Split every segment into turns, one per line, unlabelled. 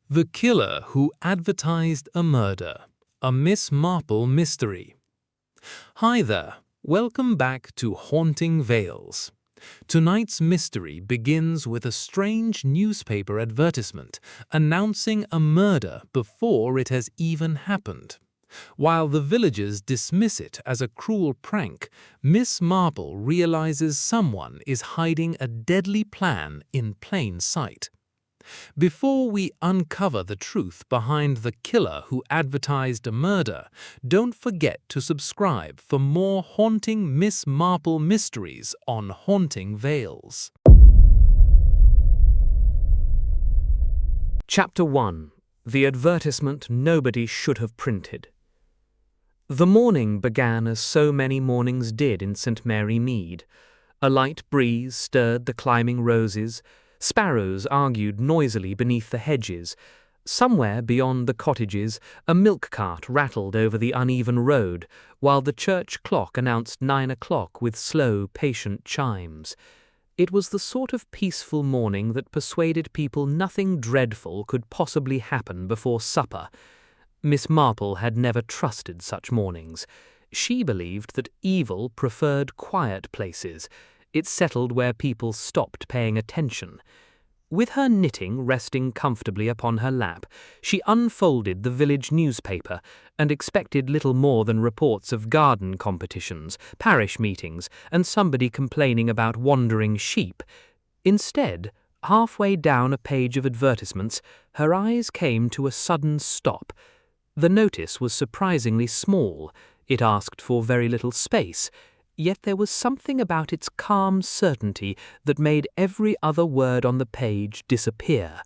The Killer Who Advertised a Murder, a Miss Marple Mystery. Hi there, welcome back to Haunting Vales. Tonight's mystery begins with a strange newspaper advertisement announcing a murder before it has even happened. While the villagers dismiss it as a cruel prank, Miss Marple realizes someone is hiding a deadly plan in plain sight. Before we uncover the truth behind the killer who advertised a murder, don't forget to subscribe for more haunting Miss Marple mysteries on Haunting Vales.
Chapter 1. The Advertisement Nobody Should Have Printed. The morning began as so many mornings did in St. Mary Mead. A light breeze stirred the climbing roses. Sparrows argued noisily beneath the hedges. Somewhere beyond the cottages, a milk cart rattled over the uneven road, while the church clock announced 9 o'clock with slow, patient chimes. It was the sort of peaceful morning that persuaded people nothing dreadful could possibly happen before supper. Miss Marple had never trusted such mornings. She believed that evil preferred quiet places. It settled where people stopped paying attention. With her knitting resting comfortably upon her lap, she unfolded the village newspaper and expected little more than reports of garden competitions, parish meetings, and somebody complaining about wandering sheep. Instead, halfway down a page of advertisements, her eyes came to a sudden stop. The notice was surprisingly small. It asked for very little space. Yet there was something about its calm certainty that made every other word on the page disappear.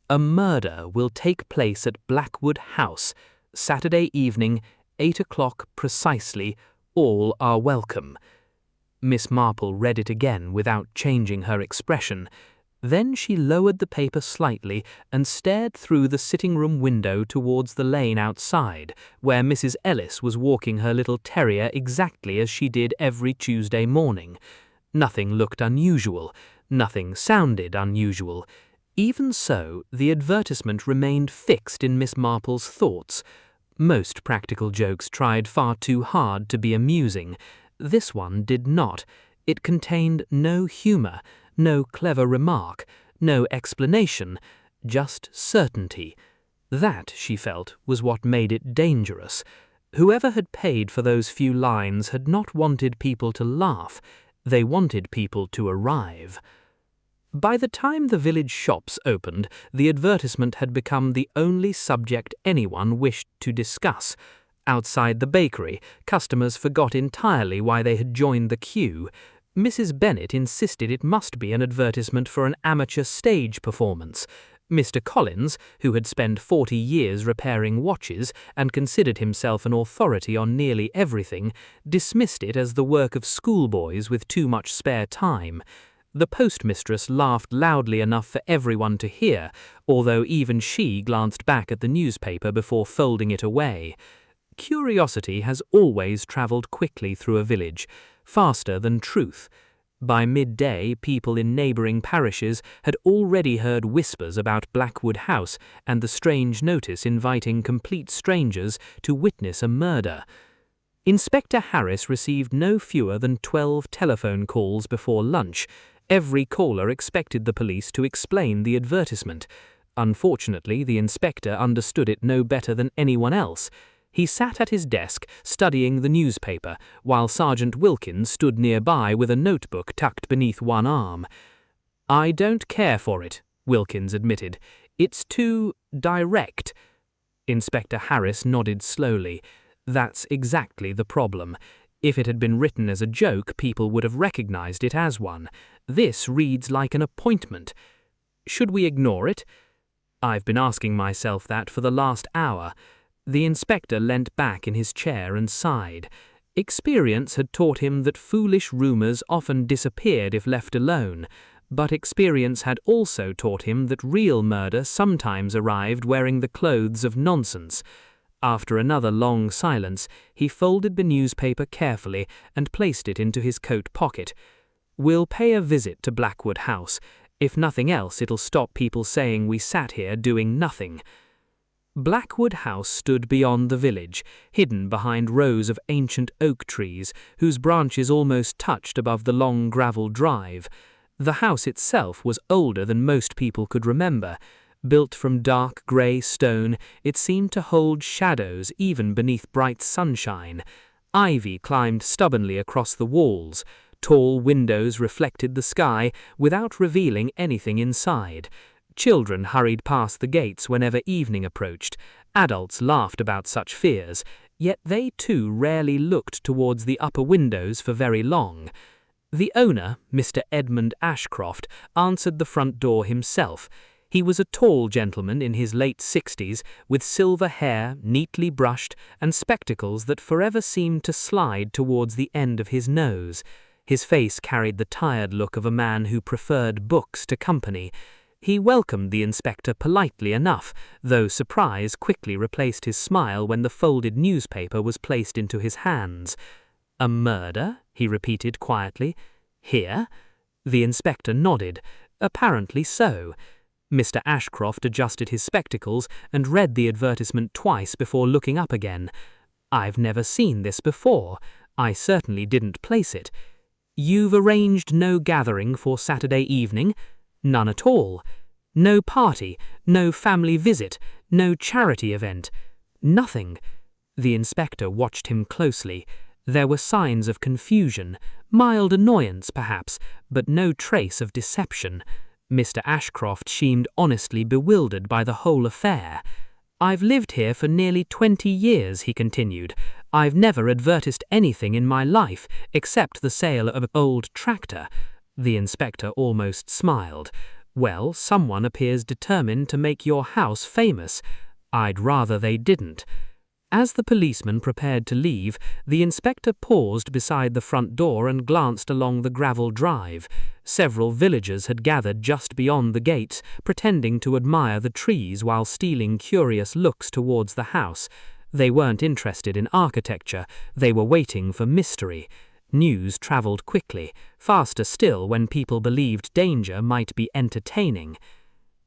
A murder will take place at Blackwood House, Saturday evening, 8 o'clock precisely. All are welcome. Miss Marple read it again without changing her expression. Then she lowered the paper slightly and stared through the sitting-room window towards the lane outside, where Mrs. Ellis was walking her little terrier exactly as she did every Tuesday morning. Nothing looked unusual. Nothing sounded unusual. Even so, the advertisement remained fixed in Miss Marple's thoughts. Most practical jokes tried far too hard to be amusing. This one did not. It contained no humor, no clever remark, no explanation, just certainty. That, she felt, was what made it dangerous. Whoever had paid for those few lines had not wanted people to laugh. They wanted people to arrive. By the time the village shops opened, the advertisement had become the only subject anyone wished to discuss. Outside the bakery, customers forgot entirely why they had joined the queue. Mrs. Bennet insisted it must be an advertisement for an amateur stage performance. Mr. Collins, who had spent 40 years repairing watches and considered himself an authority on nearly everything, dismissed it as the work of schoolboys with too much spare time. The postmistress laughed loudly enough for everyone to hear, although even she glanced back at the newspaper before folding it away. Curiosity has always travelled quickly through a village, faster than truth. By midday, people in neighbouring parishes had already heard whispers about Blackwood House and the strange notice inviting complete strangers to witness a murder. Inspector Harris received no fewer than 12 telephone calls before lunch. Every caller expected the police to explain the advertisement. Unfortunately, the inspector understood it no better than anyone else. He sat at his desk, studying the newspaper, while Sergeant Wilkins stood nearby with a notebook tucked beneath one arm. "I don't care for it," Wilkins admitted. "It's too direct." Inspector Harris nodded slowly. That's exactly the problem. If it had been written as a joke, people would have recognized it as one. This reads like an appointment. Should we ignore it? I've been asking myself that for the last hour. The inspector leant back in his chair and sighed. Experience had taught him that foolish rumours often disappeared if left alone, but experience had also taught him that real murder sometimes arrived wearing the clothes of nonsense. After another long silence, he folded the newspaper carefully and placed it into his coat pocket. "We'll pay a visit to Blackwood House. If nothing else, it'll stop people saying we sat here doing nothing." Blackwood House stood beyond the village, hidden behind rows of ancient oak trees whose branches almost touched above the long gravel drive. The house itself was older than most people could remember. Built from dark grey stone, it seemed to hold shadows even beneath bright sunshine. Ivy climbed stubbornly across the walls. Tall windows reflected the sky without revealing anything inside. Children hurried past the gates whenever evening approached. Adults laughed about such fears, yet they too rarely looked towards the upper windows for very long. The owner, Mr. Edmund Ashcroft, answered the front door himself. He was a tall gentleman in his late 60s, with silver hair, neatly brushed, and spectacles that forever seemed to slide towards the end of his nose. His face carried the tired look of a man who preferred books to company. He welcomed the inspector politely enough, though surprise quickly replaced his smile when the folded newspaper was placed into his hands. "A murder?" he repeated quietly. "Here?" The inspector nodded. "Apparently so." Mr. Ashcroft adjusted his spectacles and read the advertisement twice before looking up again. "I've never seen this before. I certainly didn't place it. You've arranged no gathering for Saturday evening? None at all. No party, no family visit, no charity event. Nothing." The inspector watched him closely. There were signs of confusion, mild annoyance perhaps, but no trace of deception. Mr. Ashcroft seemed honestly bewildered by the whole affair. "I've lived here for nearly 20 years, he continued. "I've never advertised anything in my life except the sale of an old tractor." The inspector almost smiled. "Well, someone appears determined to make your house famous. I'd rather they didn't." As the policeman prepared to leave, the inspector paused beside the front door and glanced along the gravel drive. Several villagers had gathered just beyond the gates, pretending to admire the trees while stealing curious looks towards the house. They weren't interested in architecture, they were waiting for mystery. News travelled quickly, faster still when people believed danger might be entertaining.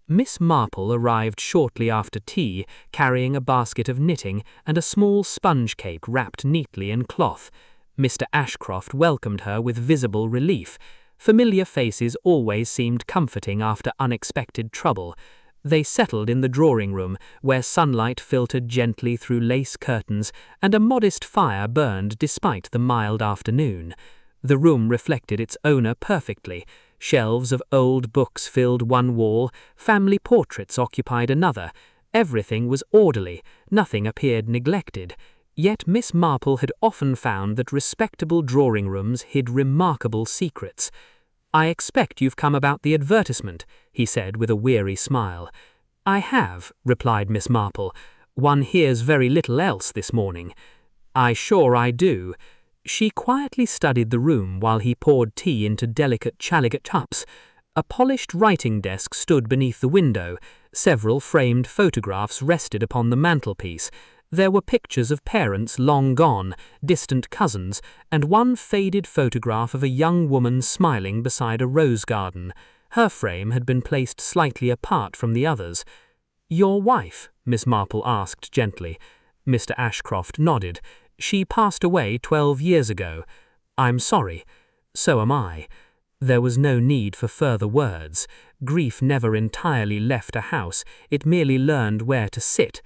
Miss Marple arrived shortly after tea, carrying a basket of knitting and a small sponge cake wrapped neatly in cloth. Mr. Ashcroft welcomed her with visible relief. Familiar faces always seemed comforting after unexpected trouble. They settled in the drawing room, where sunlight filtered gently through lace curtains and a modest fire burned despite the mild afternoon. The room reflected its owner perfectly. Shelves of old books filled one wall, family portraits occupied another. Everything was orderly, nothing appeared neglected. Yet Miss Marple had often found that respectable drawing rooms hid remarkable secrets. "I expect you've come about the advertisement," he said with a weary smile. "I have," replied Miss Marple. "One hears very little else this morning." "I do." She quietly studied the room while he poured tea into delicate chalicate cups. A polished writing desk stood beneath the window. Several framed photographs rested upon the mantelpiece. There were pictures of parents long gone, distant cousins, and one faded photograph of a young woman smiling beside a rose garden. Her frame had been placed slightly apart from the others. "Your wife?" Miss Marple asked gently. Mr. Ashcroft nodded. "She passed away 12 years ago." "I'm sorry." "So am I." There was no need for further words. Grief never entirely left a house, it merely learned where to sit.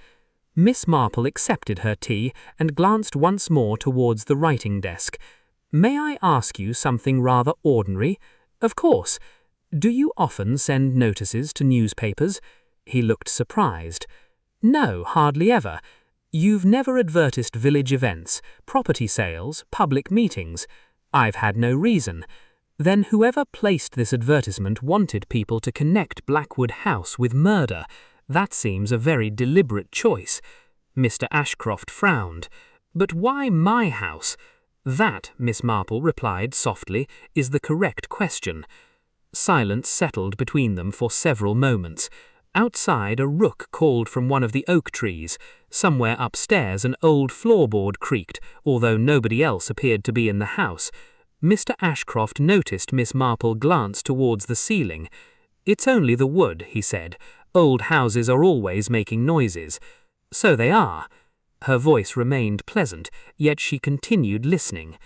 Miss Marple accepted her tea and glanced once more towards the writing desk. "May I ask you something rather ordinary?" "Of course. Do you often send notices to newspapers?" He looked surprised. "No, hardly ever." "You've never advertised village events, property sales, public meetings?" "I've had no reason." "Then whoever placed this advertisement wanted people to connect Blackwood House with murder. That seems a very deliberate choice." Mr. Ashcroft frowned. "But why my house?" "That," Miss Marple replied softly, "is the correct question." Silence settled between them for several moments. Outside, a rook called from one of the oak trees. Somewhere upstairs an old floorboard creaked, although nobody else appeared to be in the house. Mr. Ashcroft noticed Miss Marple glance towards the ceiling. "It's only the wood," he said. "Old houses are always making noises." "So they are." Her voice remained pleasant, yet she continued listening.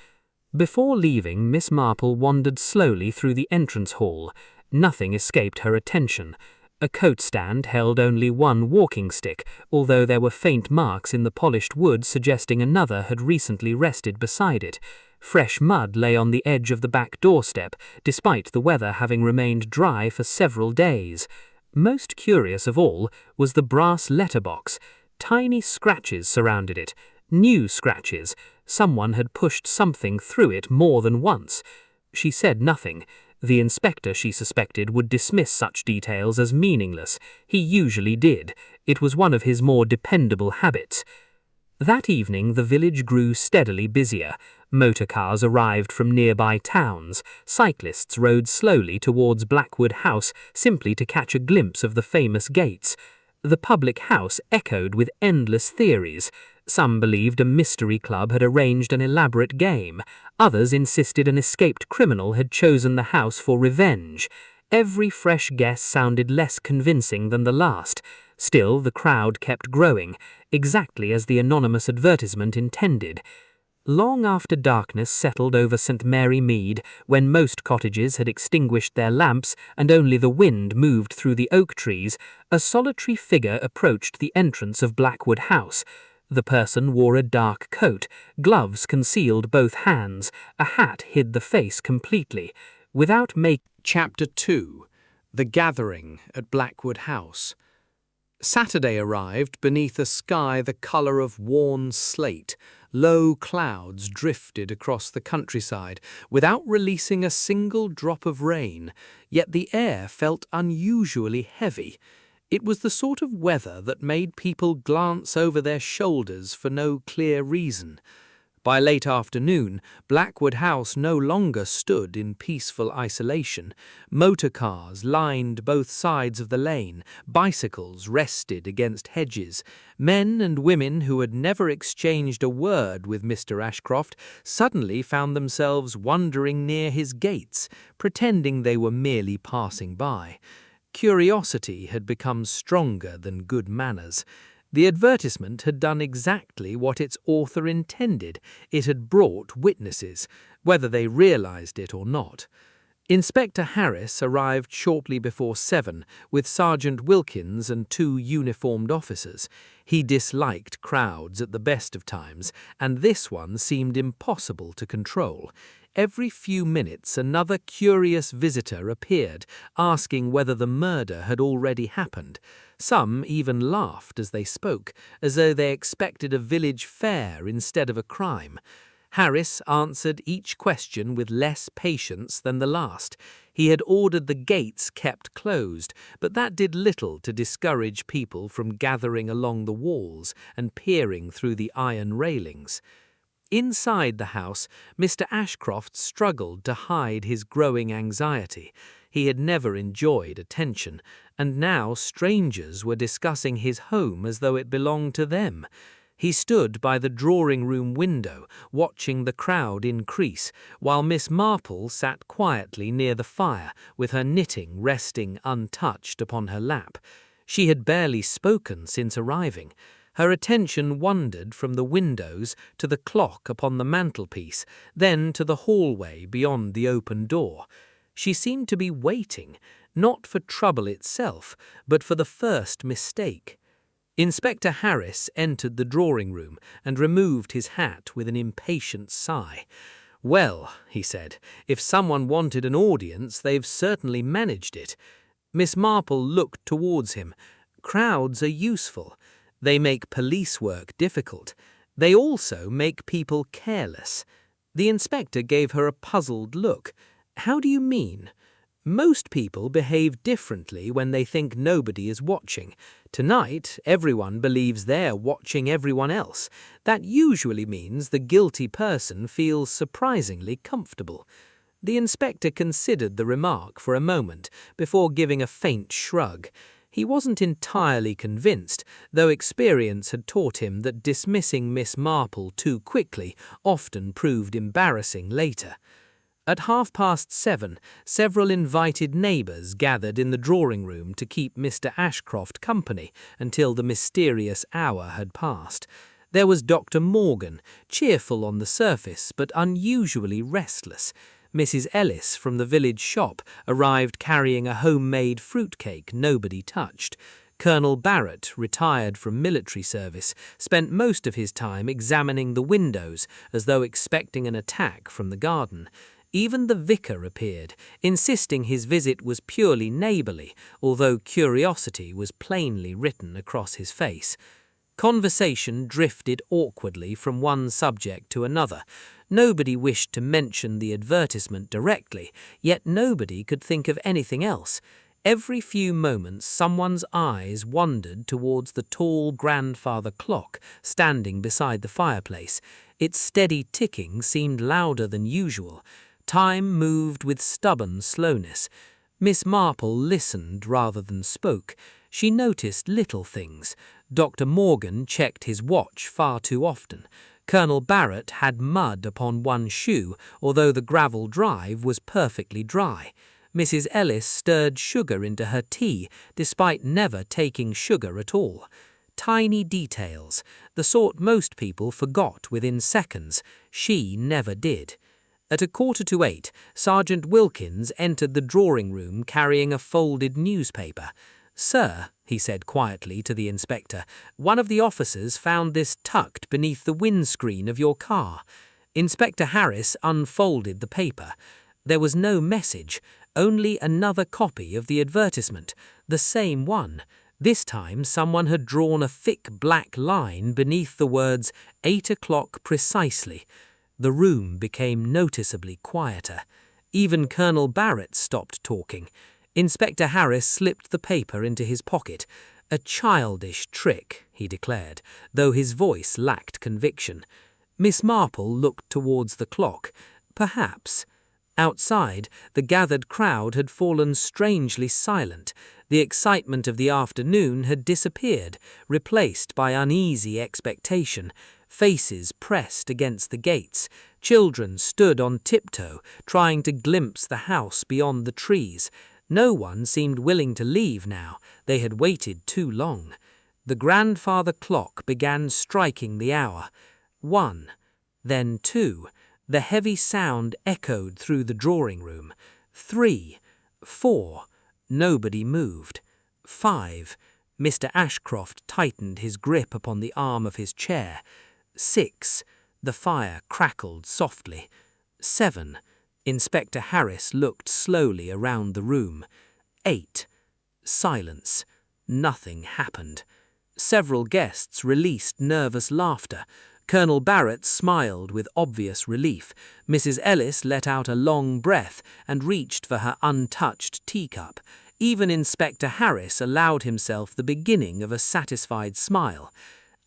Before leaving, Miss Marple wandered slowly through the entrance hall. Nothing escaped her attention. A coat stand held only one walking stick, although there were faint marks in the polished wood suggesting another had recently rested beside it. Fresh mud lay on the edge of the back doorstep, despite the weather having remained dry for several days. Most curious of all was the brass letterbox. Tiny scratches surrounded it. New scratches. Someone had pushed something through it more than once. She said nothing. The inspector, she suspected, would dismiss such details as meaningless. He usually did. It was one of his more dependable habits. That evening the village grew steadily busier. Motor cars arrived from nearby towns. Cyclists rode slowly towards Blackwood House simply to catch a glimpse of the famous gates. The public house echoed with endless theories. Some believed a mystery club had arranged an elaborate game. Others insisted an escaped criminal had chosen the house for revenge. Every fresh guess sounded less convincing than the last. Still, the crowd kept growing, exactly as the anonymous advertisement intended. Long after darkness settled over St. Mary Mead, when most cottages had extinguished their lamps and only the wind moved through the oak trees, a solitary figure approached the entrance of Blackwood House. The person wore a dark coat, gloves concealed both hands, a hat hid the face completely. Without make
Chapter 2. The Gathering at Blackwood House. Saturday arrived beneath a sky the colour of worn slate. Low clouds drifted across the countryside without releasing a single drop of rain, yet the air felt unusually heavy. It was the sort of weather that made people glance over their shoulders for no clear reason. By late afternoon, Blackwood House no longer stood in peaceful isolation. Motor cars lined both sides of the lane, bicycles rested against hedges. Men and women who had never exchanged a word with Mr. Ashcroft suddenly found themselves wandering near his gates, pretending they were merely passing by. Curiosity had become stronger than good manners. The advertisement had done exactly what its author intended. It had brought witnesses, whether they realized it or not. Inspector Harris arrived shortly before 7 with Sergeant Wilkins and 2 uniformed officers. He disliked crowds at the best of times, and this one seemed impossible to control. Every few minutes another curious visitor appeared, asking whether the murder had already happened. Some even laughed as they spoke, as though they expected a village fair instead of a crime. Harris answered each question with less patience than the last. He had ordered the gates kept closed, but that did little to discourage people from gathering along the walls and peering through the iron railings. Inside the house, Mr. Ashcroft struggled to hide his growing anxiety. He had never enjoyed attention, and now strangers were discussing his home as though it belonged to them. He stood by the drawing-room window, watching the crowd increase, while Miss Marple sat quietly near the fire, with her knitting resting untouched upon her lap. She had barely spoken since arriving. Her attention wandered from the windows to the clock upon the mantelpiece, then to the hallway beyond the open door. She seemed to be waiting, not for trouble itself, but for the first mistake. Inspector Harris entered the drawing-room and removed his hat with an impatient sigh. "Well," he said, "if someone wanted an audience, they've certainly managed it." Miss Marple looked towards him. "Crowds are useful. They make police work difficult. They also make people careless." The inspector gave her a puzzled look. "How do you mean?" "Most people behave differently when they think nobody is watching. Tonight, everyone believes they're watching everyone else. That usually means the guilty person feels surprisingly comfortable." The inspector considered the remark for a moment before giving a faint shrug. He wasn't entirely convinced, though experience had taught him that dismissing Miss Marple too quickly often proved embarrassing later.
At 7:30, several invited neighbours gathered in the drawing room to keep Mr. Ashcroft company until the mysterious hour had passed. There was Dr. Morgan, cheerful on the surface but unusually restless. Mrs. Ellis from the village shop arrived carrying a homemade fruitcake nobody touched. Colonel Barrett, retired from military service, spent most of his time examining the windows as though expecting an attack from the garden. Even the vicar appeared, insisting his visit was purely neighbourly, although curiosity was plainly written across his face. Conversation drifted awkwardly from one subject to another. Nobody wished to mention the advertisement directly, yet nobody could think of anything else. Every few moments someone's eyes wandered towards the tall grandfather clock standing beside the fireplace. Its steady ticking seemed louder than usual. Time moved with stubborn slowness. Miss Marple listened rather than spoke. She noticed little things. Dr. Morgan checked his watch far too often. Colonel Barrett had mud upon one shoe, although the gravel drive was perfectly dry. Mrs. Ellis stirred sugar into her tea, despite never taking sugar at all. Tiny details, the sort most people forgot within seconds. She never did. At 7:45, Sergeant Wilkins entered the drawing room carrying a folded newspaper. "Sir," he said quietly to the inspector, "one of the officers found this tucked beneath the windscreen of your car." Inspector Harris unfolded the paper. There was no message, only another copy of the advertisement, the same one. This time someone had drawn a thick black line beneath the words 8 o'clock precisely. The room became noticeably quieter. Even Colonel Barrett stopped talking. Inspector Harris slipped the paper into his pocket. "A childish trick," he declared, though his voice lacked conviction. Miss Marple looked towards the clock. Perhaps. Outside, the gathered crowd had fallen strangely silent. The excitement of the afternoon had disappeared, replaced by uneasy expectation. Faces pressed against the gates. Children stood on tiptoe, trying to glimpse the house beyond the trees. No one seemed willing to leave now. They had waited too long. The grandfather clock began striking the hour. 1, then 2. The heavy sound echoed through the drawing room. 3, 4. Nobody moved. 5. Mr. Ashcroft tightened his grip upon the arm of his chair. 6. The fire crackled softly. 7. Inspector Harris looked slowly around the room. 8. Silence. Nothing happened. Several guests released nervous laughter. Colonel Barrett smiled with obvious relief. Mrs. Ellis let out a long breath and reached for her untouched teacup. Even Inspector Harris allowed himself the beginning of a satisfied smile.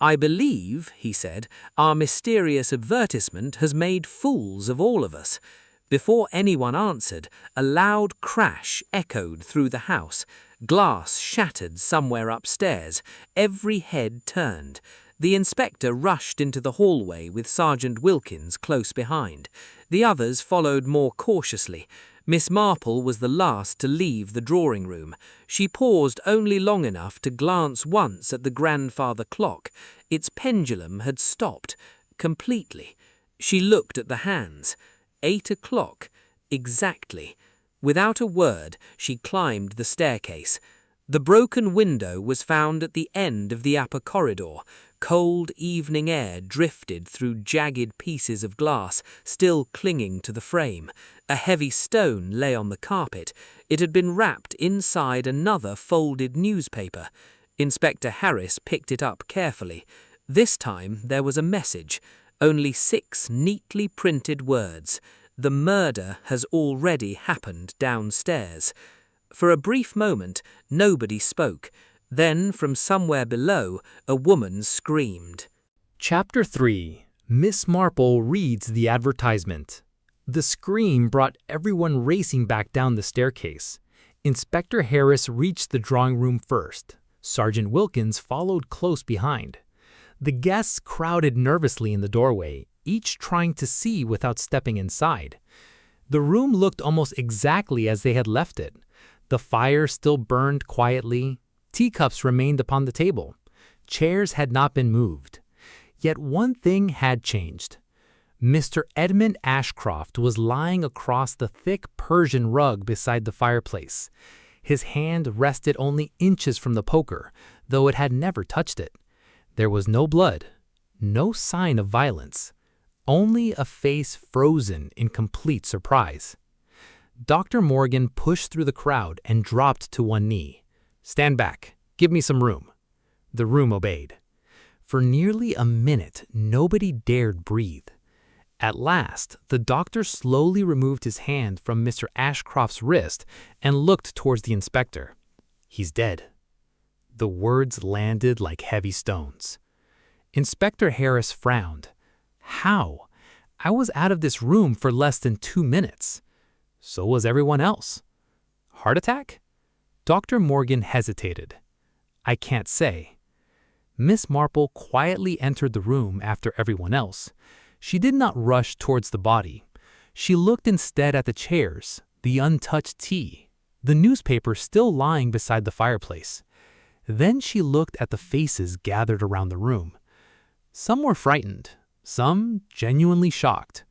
"I believe," he said, "our mysterious advertisement has made fools of all of us." Before anyone answered, a loud crash echoed through the house. Glass shattered somewhere upstairs. Every head turned. The inspector rushed into the hallway with Sergeant Wilkins close behind. The others followed more cautiously. Miss Marple was the last to leave the drawing room. She paused only long enough to glance once at the grandfather clock. Its pendulum had stopped completely. She looked at the hands. 8 o'clock, exactly. Without a word, she climbed the staircase. The broken window was found at the end of the upper corridor. Cold evening air drifted through jagged pieces of glass, still clinging to the frame. A heavy stone lay on the carpet. It had been wrapped inside another folded newspaper. Inspector Harris picked it up carefully. This time there was a message. Only 6 neatly printed words. "The murder has already happened downstairs." For a brief moment, nobody spoke. Then, from somewhere below, a woman screamed.
Chapter 3. Miss Marple reads the advertisement. The scream brought everyone racing back down the staircase. Inspector Harris reached the drawing room first. Sergeant Wilkins followed close behind. The guests crowded nervously in the doorway, each trying to see without stepping inside. The room looked almost exactly as they had left it. The fire still burned quietly. Teacups remained upon the table. Chairs had not been moved. Yet one thing had changed. Mr. Edmund Ashcroft was lying across the thick Persian rug beside the fireplace. His hand rested only inches from the poker, though it had never touched it. There was no blood, no sign of violence, only a face frozen in complete surprise. Dr. Morgan pushed through the crowd and dropped to one knee. "Stand back. Give me some room." The room obeyed. For nearly a minute, nobody dared breathe. At last, the doctor slowly removed his hand from Mr. Ashcroft's wrist and looked towards the inspector. "He's dead." The words landed like heavy stones. Inspector Harris frowned. "How? I was out of this room for less than 2 minutes. So was everyone else. Heart attack?" Dr. Morgan hesitated. "I can't say." Miss Marple quietly entered the room after everyone else. She did not rush towards the body. She looked instead at the chairs, the untouched tea, the newspaper still lying beside the fireplace. Then she looked at the faces gathered around the room. Some were frightened, some genuinely shocked.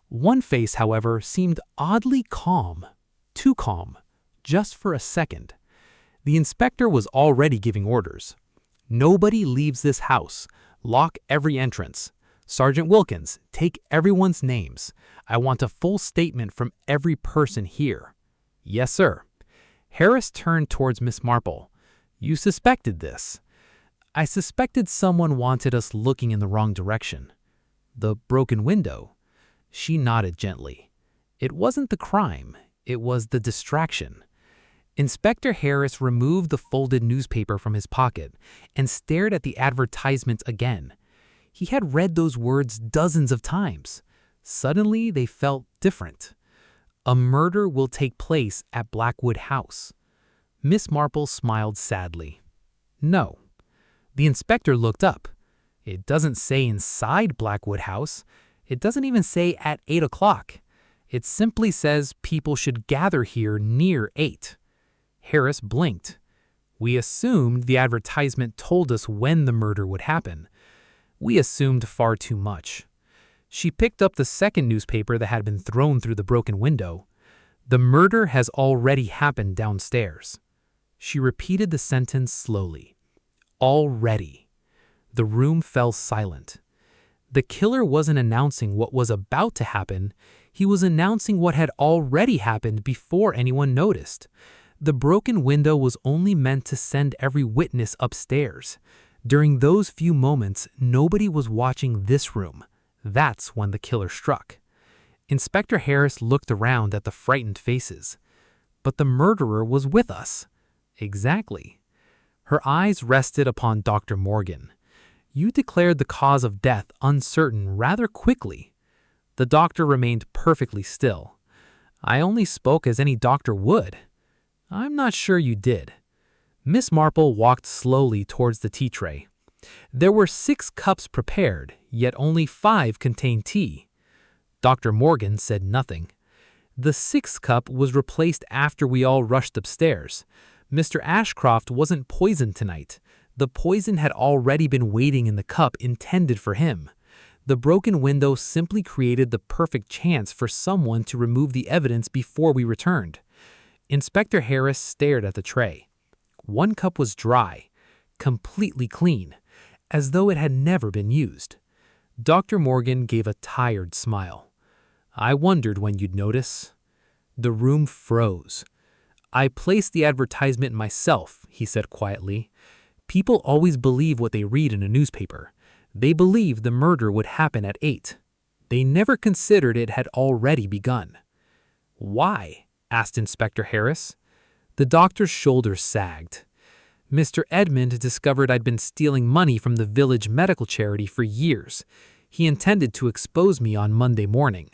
One face, however, seemed oddly calm, too calm, just for a second. The inspector was already giving orders. "Nobody leaves this house. Lock every entrance. Sergeant Wilkins, take everyone's names. I want a full statement from every person here." "Yes, sir." Harris turned towards Miss Marple. "You suspected this." "I suspected someone wanted us looking in the wrong direction." "The broken window?" She nodded gently. "It wasn't the crime. It was the distraction." Inspector Harris removed the folded newspaper from his pocket and stared at the advertisement again. He had read those words dozens of times. Suddenly, they felt different. "A murder will take place at Blackwood House." Miss Marple smiled sadly. "No." The inspector looked up. "It doesn't say inside Blackwood House. It doesn't even say at 8 o'clock. It simply says people should gather here near 8. Harris blinked. "We assumed the advertisement told us when the murder would happen. We assumed far too much." She picked up the second newspaper that had been thrown through the broken window. "The murder has already happened downstairs." She repeated the sentence slowly. "Already." The room fell silent. The killer wasn't announcing what was about to happen. He was announcing what had already happened before anyone noticed. The broken window was only meant to send every witness upstairs. During those few moments, nobody was watching this room. That's when the killer struck. Inspector Harris looked around at the frightened faces. "But the murderer was with us." "Exactly." Her eyes rested upon Dr. Morgan. "You declared the cause of death uncertain rather quickly." The doctor remained perfectly still. "I only spoke as any doctor would." "I'm not sure you did." Miss Marple walked slowly towards the tea tray. There were 6 cups prepared, yet only 5 contained tea. Dr. Morgan said nothing. The 6th cup was replaced after we all rushed upstairs. Mr. Ashcroft wasn't poisoned tonight. The poison had already been waiting in the cup intended for him. The broken window simply created the perfect chance for someone to remove the evidence before we returned. Inspector Harris stared at the tray. 1 cup was dry, completely clean, as though it had never been used. Dr. Morgan gave a tired smile. "I wondered when you'd notice." The room froze. "I placed the advertisement myself," he said quietly. "People always believe what they read in a newspaper. They believed the murder would happen at 8. They never considered it had already begun." "Why?" asked Inspector Harris. The doctor's shoulders sagged. "Mr. Edmund discovered I'd been stealing money from the village medical charity for years. He intended to expose me on Monday morning.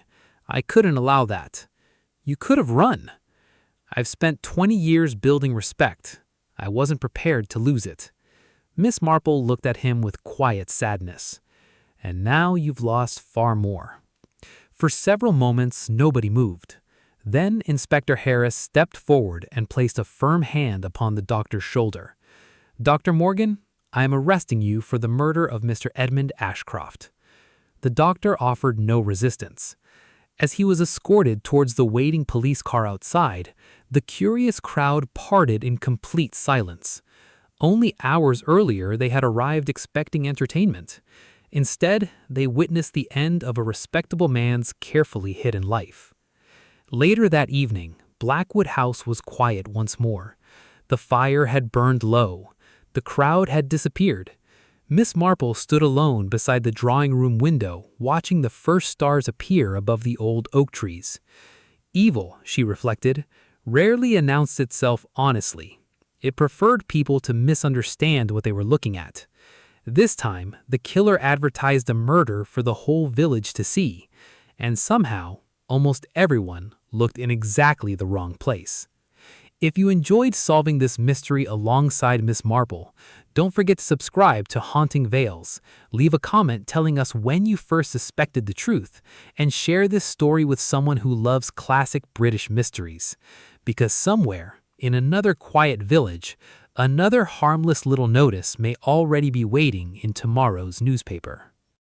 I couldn't allow that. You could have run. I've spent 20 years building respect. I wasn't prepared to lose it." Miss Marple looked at him with quiet sadness. "And now you've lost far more." For several moments, nobody moved. Then Inspector Harris stepped forward and placed a firm hand upon the doctor's shoulder. "Dr. Morgan, I am arresting you for the murder of Mr. Edmund Ashcroft." The doctor offered no resistance. As he was escorted towards the waiting police car outside, the curious crowd parted in complete silence. Only hours earlier they had arrived expecting entertainment. Instead, they witnessed the end of a respectable man's carefully hidden life. Later that evening, Blackwood House was quiet once more. The fire had burned low. The crowd had disappeared. Miss Marple stood alone beside the drawing-room window, watching the first stars appear above the old oak trees. Evil, she reflected, rarely announced itself honestly. It preferred people to misunderstand what they were looking at. This time, the killer advertised a murder for the whole village to see, and somehow, almost everyone looked in exactly the wrong place. If you enjoyed solving this mystery alongside Miss Marple, don't forget to subscribe to Haunting Vales, leave a comment telling us when you first suspected the truth, and share this story with someone who loves classic British mysteries. Because somewhere, in another quiet village, another harmless little notice may already be waiting in tomorrow's newspaper.